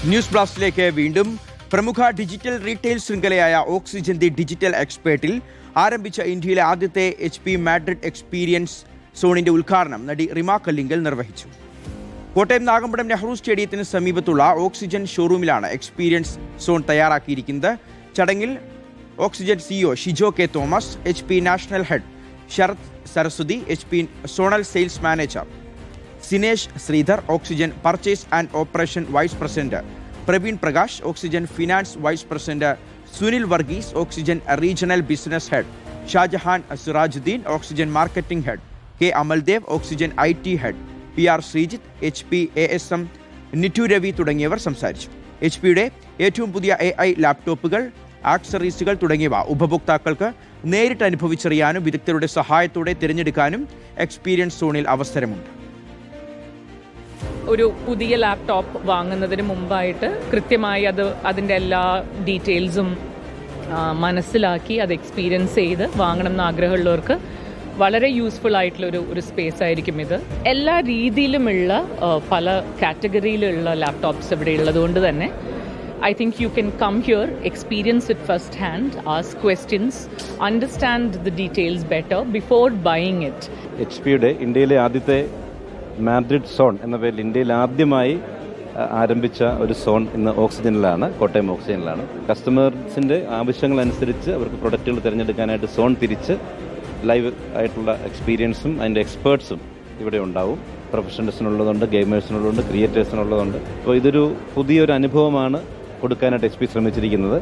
News ബ്ലാസ്റ്റിലേക്ക് വീണ്ടും. പ്രമുഖ ഡിജിറ്റൽ റീറ്റെയിൽ ശൃംഖലയായ ഓക്സിജൻ ദി ഡിജിറ്റൽ എക്സ്പേർട്ടിൽ ആരംഭിച്ച ഇന്ത്യയിലെ ആദ്യത്തെ HP മാഡ്രിഡ് എക്സ്പീരിയൻസ് സോണിന്റെ ഉദ്ഘാടനം നടി റിമ കല്ലിങ്കൽ നിർവഹിച്ചു. കോട്ടയം നാഗമ്പടം നെഹ്റു സ്റ്റേഡിയത്തിന് സമീപത്തുള്ള ഓക്സിജൻ ഷോറൂമിലാണ് എക്സ്പീരിയൻസ് സോൺ തയ്യാറാക്കിയിരിക്കുന്നത്. ചടങ്ങിൽ Oxygen CEO Shijo K Thomas, HP national head Sarath Saraswathi, HP zonal sales manager Sinesh Sreedhar, Oxygen purchase and operation vice president Praveen Prakash, Oxygen finance vice president Sunil Varghese, Oxygen regional business head Shajahan Sirajuddin, Oxygen marketing head K Amaldev, Oxygen IT head PR Sreejith, HP ASM Nitu Ravi തുടങ്ങിയവർ സംസാരിച്ചു. HP-യുടെ ഏറ്റവും പുതിയ AI ലാപ്ടോപ്പുകൾ, ആക്സസറീസുകൾ തുടങ്ങിയവ ഉപഭോക്താക്കൾക്ക് നേരിട്ട് അനുഭവിച്ചറിയാനും വിദഗ്ധരുടെ സഹായത്തോടെ തിരഞ്ഞെടുക്കാനും എക്സ്പീരിയൻസ് സോണിൽ അവസരമുണ്ട്. ഒരു പുതിയ ലാപ്ടോപ്പ് വാങ്ങുന്നതിന് മുമ്പായിട്ട് കൃത്യമായി അതിൻ്റെ എല്ലാ ഡീറ്റെയിൽസും മനസ്സിലാക്കി അത് എക്സ്പീരിയൻസ് ചെയ്ത് വാങ്ങണം എന്ന് ആഗ്രഹമുള്ളവർക്ക് വളരെ യൂസ്ഫുൾ ആയിട്ടുള്ള ഒരു സ്പേസ് ആയിരിക്കും ഇത്. എല്ലാ രീതിയിലുമുള്ള പല കാറ്റഗറിയിലുള്ള ലാപ്ടോപ്സ് ഇവിടെ ഉള്ളതുകൊണ്ട് തന്നെ I think you can come here, experience it first hand, ask questions, understand the details better before buying it. HP-യുടെ ഇന്ത്യയിലെ ആദ്യത്തെ മാഡ്രിഡ് സോൺ എന്ന പേരിൽ ഇന്ത്യയിൽ ആദ്യമായി ആരംഭിച്ച ഒരു സോൺ ഇന്ന് ഓക്സിജനിലാണ്, കോട്ടയം ഓക്സിജനിലാണ്. കസ്റ്റമേഴ്സിൻ്റെ ആവശ്യങ്ങളനുസരിച്ച് അവർക്ക് പ്രൊഡക്റ്റുകൾ തിരഞ്ഞെടുക്കാനായിട്ട് സോൺ തിരിച്ച് ലൈവ് ആയിട്ടുള്ള എക്സ്പീരിയൻസും അതിൻ്റെ എക്സ്പേർട്സും ഇവിടെ ഉണ്ടാവും. പ്രൊഫഷണൽസിനുള്ളതുണ്ട്, ഗെയിമേഴ്സിനുള്ളതുണ്ട്, ക്രിയേറ്റേഴ്സിനുള്ളതുണ്ട്. അപ്പോൾ ഇതൊരു പുതിയൊരു അനുഭവമാണ് കൊടുക്കാനായിട്ട് HP ശ്രമിച്ചിരിക്കുന്നത്.